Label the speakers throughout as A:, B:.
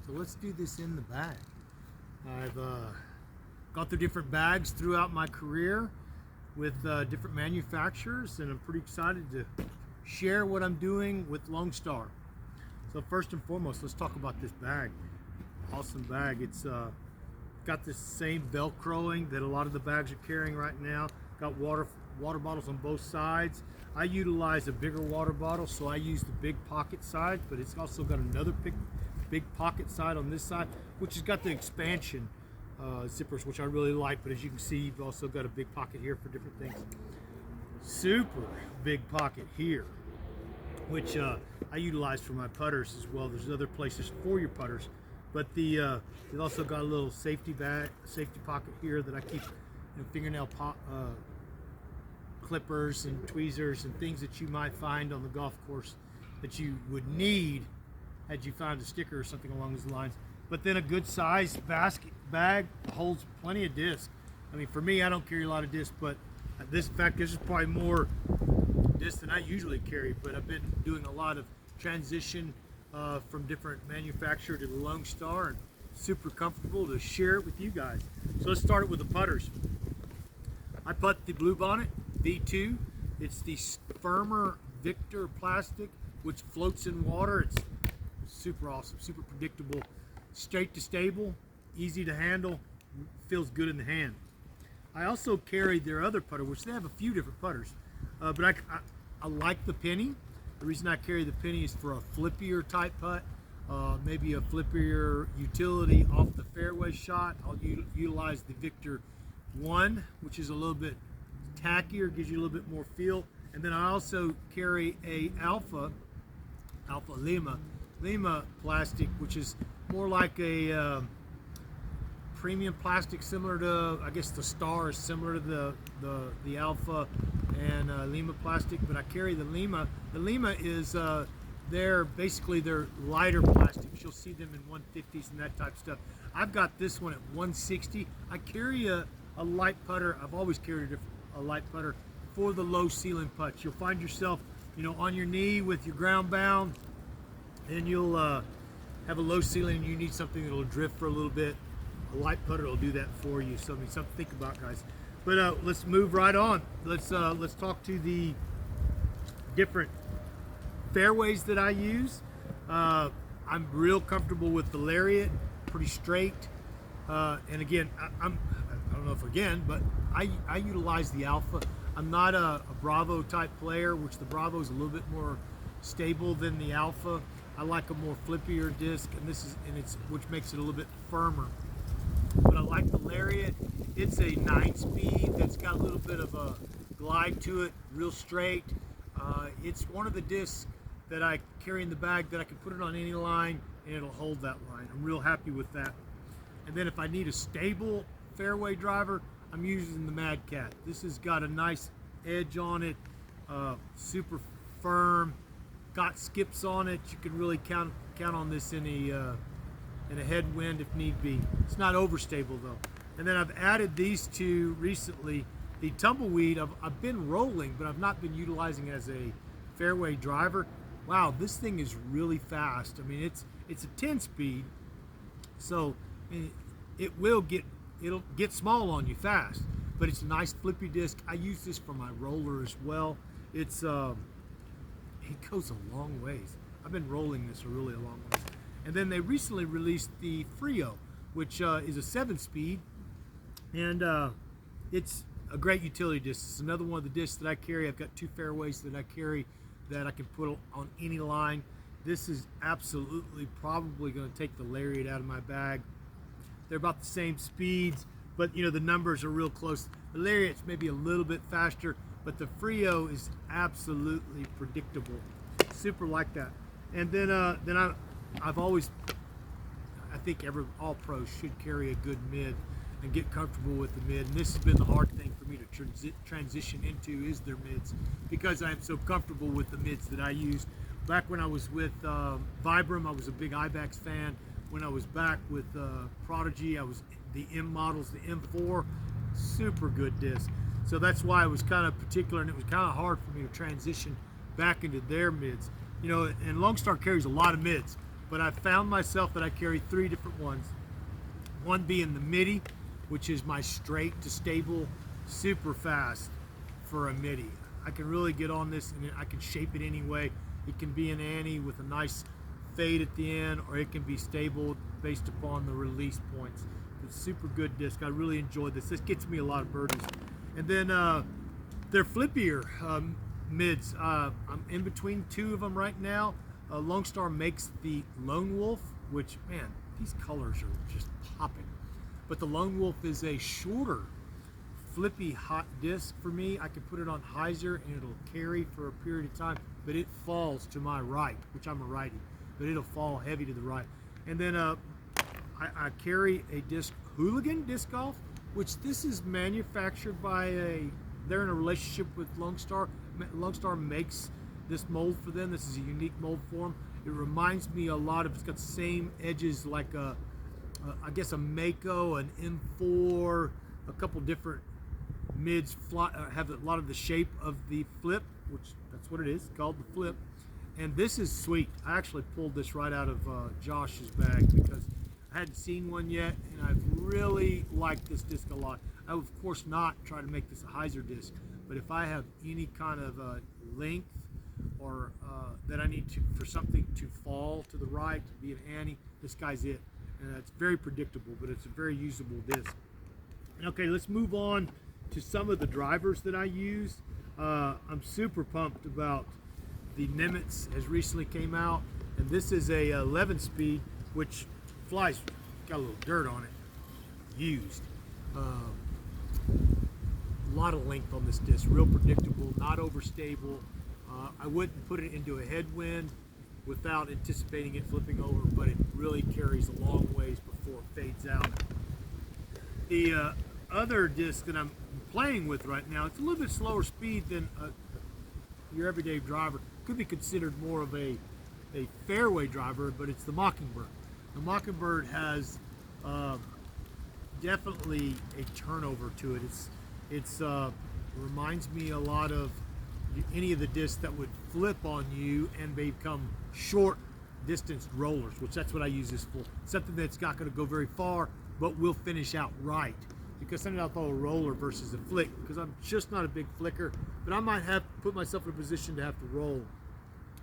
A: So let's do this in the bag. I've gone through different bags throughout my career with different manufacturers, and I'm pretty excited to share what I'm doing with Lone Star. So first and foremost, let's talk about this bag. Awesome bag. It's got this same Velcroing that a lot of the bags are carrying right now. Got water bottles on both sides. I utilize a bigger water bottle, so I use the big pocket side, but it's also got another big pocket side on this side, which has got the expansion zippers, which I really like. But as you can see, you've also got a big pocket here for different things. Super big pocket here, which I utilize for my putters as well. There's other places for your putters, but it also got a little safety pocket here that I keep fingernail clippers and tweezers and things that you might find on the golf course that you would need had you found a sticker or something along those lines. But then a good sized basket bag holds plenty of disc. I mean, for me, I don't carry a lot of disc, but this is probably more disc than I usually carry. But I've been doing a lot of transition from different manufacturer to the Lone Star, and super comfortable to share it with you guys. So let's start it with the putters. I putt the Bluebonnet V2. It's the firmer Victor plastic, which floats in water. It's super awesome, super predictable, straight to stable, easy to handle, feels good in the hand. I also carry their other putter, which they have a few different putters, but I like the Penny. The reason I carry the Penny is for a flippier type putt, maybe a flippier utility off the fairway shot. I'll utilize the Victor 1, which is a little bit tackier, gives you a little bit more feel. And then I also carry a Alpha Lima plastic, which is more like a premium plastic, similar to, I guess the Star is similar to the Alpha and Lima plastic, but I carry the Lima. The Lima is they're lighter plastics. You'll see them in 150s and that type of stuff. I've got this one at 160. I carry a light putter. I've always carried a light putter for the low ceiling putts. You'll find yourself, on your knee with your ground bound, and you'll have a low ceiling and you need something that'll drift for a little bit. A light putter will do that for you. So, something to think about, guys. But let's move right on. Let's talk to the different fairways that I use. I'm real comfortable with the Lariat, pretty straight. And again, I don't know if but I utilize the Alpha. I'm not a Bravo type player, which the Bravo is a little bit more stable than the Alpha. I like a more flippier disc, which makes it a little bit firmer. But I like the Lariat. It's a 9-speed that's got a little bit of a glide to it, real straight. It's one of the discs that I carry in the bag that I can put it on any line and it'll hold that line. I'm real happy with that. And then if I need a stable fairway driver, I'm using the Mad Cat. This has got a nice edge on it, super firm, got skips on it. You can really count on this in a headwind if need be. It's not overstable though. And then I've added these two recently. The Tumbleweed, I've been rolling, but I've not been utilizing as a fairway driver. Wow, this thing is really fast. I mean, it's a 10-speed, so it'll get small on you fast, but it's a nice flippy disc. I use this for my roller as well. It goes a long ways. I've been rolling this a really long ways. And then they recently released the Frio, which is a 7-speed, and it's a great utility disc. It's another one of the discs that I carry. I've got two fairways that I carry that I can put on any line. This is absolutely probably going to take the Lariat out of my bag. They're about the same speeds, but the numbers are real close. The Lariat's maybe a little bit faster, but the Frio is absolutely predictable. Super like that. And then I've always, I think all pros should carry a good mid and get comfortable with the mid. And this has been the hard thing for me to transition into, is their mids, because I'm so comfortable with the mids that I use. Back when I was with Vibram, I was a big IBAX fan. When I was back with Prodigy, I was the M models, the M4, super good disc. So that's why I was kind of particular, and it was kind of hard for me to transition back into their mids. And Lone Star carries a lot of mids. but I found myself that I carry three different ones. One being the MIDI, which is my straight to stable, super fast for a MIDI. I can really get on this and I can shape it any way. It can be an Annie with a nice fade at the end, or it can be stable based upon the release points. It's a super good disc. I really enjoyed this. This gets me a lot of birdies. And then they're flippier mids. I'm in between two of them right now. Lone Star makes the Lone Wolf, which, man, these colors are just popping. But the Lone Wolf is a shorter, flippy hot disc for me. I can put it on hyzer and it'll carry for a period of time, but it falls to my right, which I'm a righty, but it'll fall heavy to the right. And then I carry a disc, Hooligan Disc Golf, which this is manufactured by they're in a relationship with Lone Star. Lone Star makes this mold for them. This is a unique mold for them. It reminds me a lot of, it's got the same edges like I guess a Mako, an M4, a couple different mids have a lot of the shape of the flip, which that's what it is, called the flip. And this is sweet. I actually pulled this right out of Josh's bag because I hadn't seen one yet, and I've really liked this disc a lot. I would, of course, not try to make this a hyzer disc, but if I have any kind of length or that I need to for something to fall to the right, to be an Annie, this guy's it. And it's very predictable, but it's a very usable disc. And okay, let's move on to some of the drivers that I use. I'm super pumped about the Nimitz has recently came out, and this is a 11 speed, which flies, got a little dirt on it, used. A lot of length on this disc, real predictable, not overstable. I wouldn't put it into a headwind without anticipating it flipping over, but it really carries a long ways before it fades out. The other disc that I'm playing with right now, it's a little bit slower speed than your everyday driver. Could be considered more of a fairway driver, but it's the Mockingbird. The Mockingbird has definitely a turnover to it. It's reminds me a lot of any of the discs that would flip on you and become short distance rollers, which that's what I use this for. Something that's not going to go very far, but will finish out right. Because sometimes I'll throw a roller versus a flick, because I'm just not a big flicker, but I might have put myself in a position to have to roll.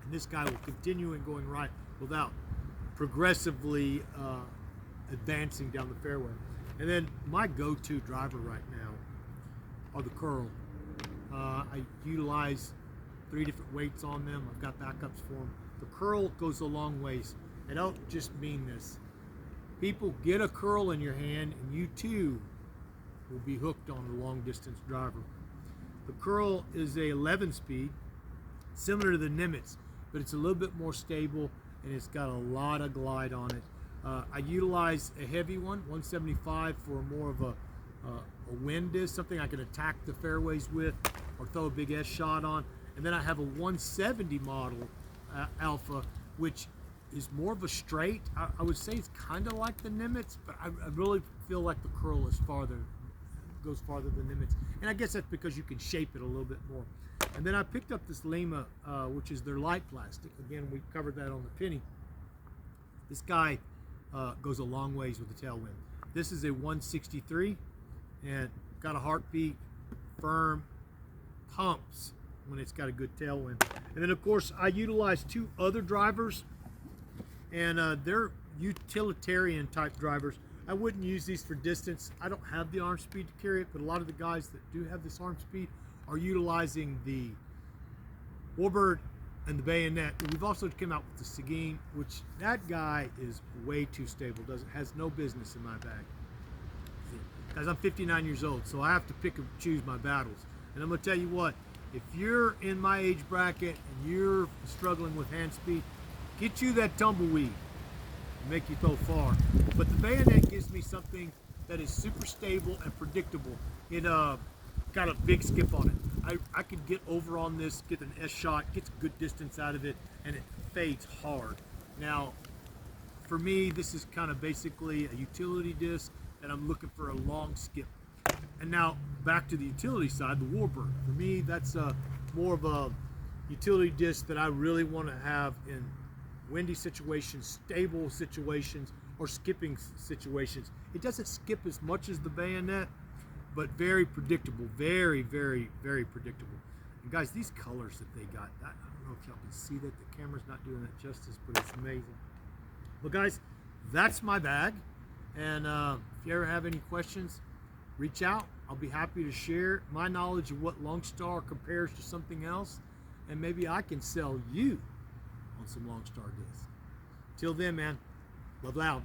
A: And this guy will continue in going right without progressively advancing down the fairway. And then my go-to driver right now are the Curl. I utilize 3 different weights on them. I've got backups for them. The Curl goes a long ways. I don't just mean this. People, get a Curl in your hand and you too will be hooked on the long distance driver. The Curl is a 11 speed, similar to the Nimitz, but it's a little bit more stable and it's got a lot of glide on it. I utilize a heavy one, 175, for more of a wind disc, something I can attack the fairways with or throw a big S shot on. And then I have a 170 model Alpha, which is more of a straight. I would say it's kind of like the Nimitz, but I really feel like the Curl is goes farther than Nimitz. And I guess that's because you can shape it a little bit more. And then I picked up this Lima, which is their light plastic. Again, we covered that on the Penny. This guy goes a long ways with the tailwind. This is a 163 and got a heartbeat, firm, pumps when it's got a good tailwind. And then of course I utilize 2 other drivers, and they're utilitarian type drivers. I wouldn't use these for distance. I don't have the arm speed to carry it, but a lot of the guys that do have this arm speed are utilizing the Warbird and the Bayonet. We've also come out with the Seguin, which that guy is way too stable. Has no business in my bag. Guys, I'm 59 years old, so I have to pick and choose my battles. And I'm gonna tell you what, if you're in my age bracket and you're struggling with hand speed, get you that Tumbleweed and make you throw far. But the Bayonet gives me something that is super stable and predictable. It got a big skip on it. I could get over on this, get an S shot, gets good distance out of it, and it fades hard. Now, for me, this is kind of basically a utility disc, and I'm looking for a long skip. And now back to the utility side, the Warbird. For me, that's more of a utility disc that I really want to have in windy situations, stable situations, or skipping situations. It doesn't skip as much as the Bayonet, but very predictable, very, very, very predictable. And guys, these colors that they got, I don't know if y'all can see that. The camera's not doing that justice, but it's amazing. Well, guys, that's my bag. And if you ever have any questions, reach out. I'll be happy to share my knowledge of what Longstar compares to something else, and maybe I can sell you on some Longstar discs. Till then, man, love loud.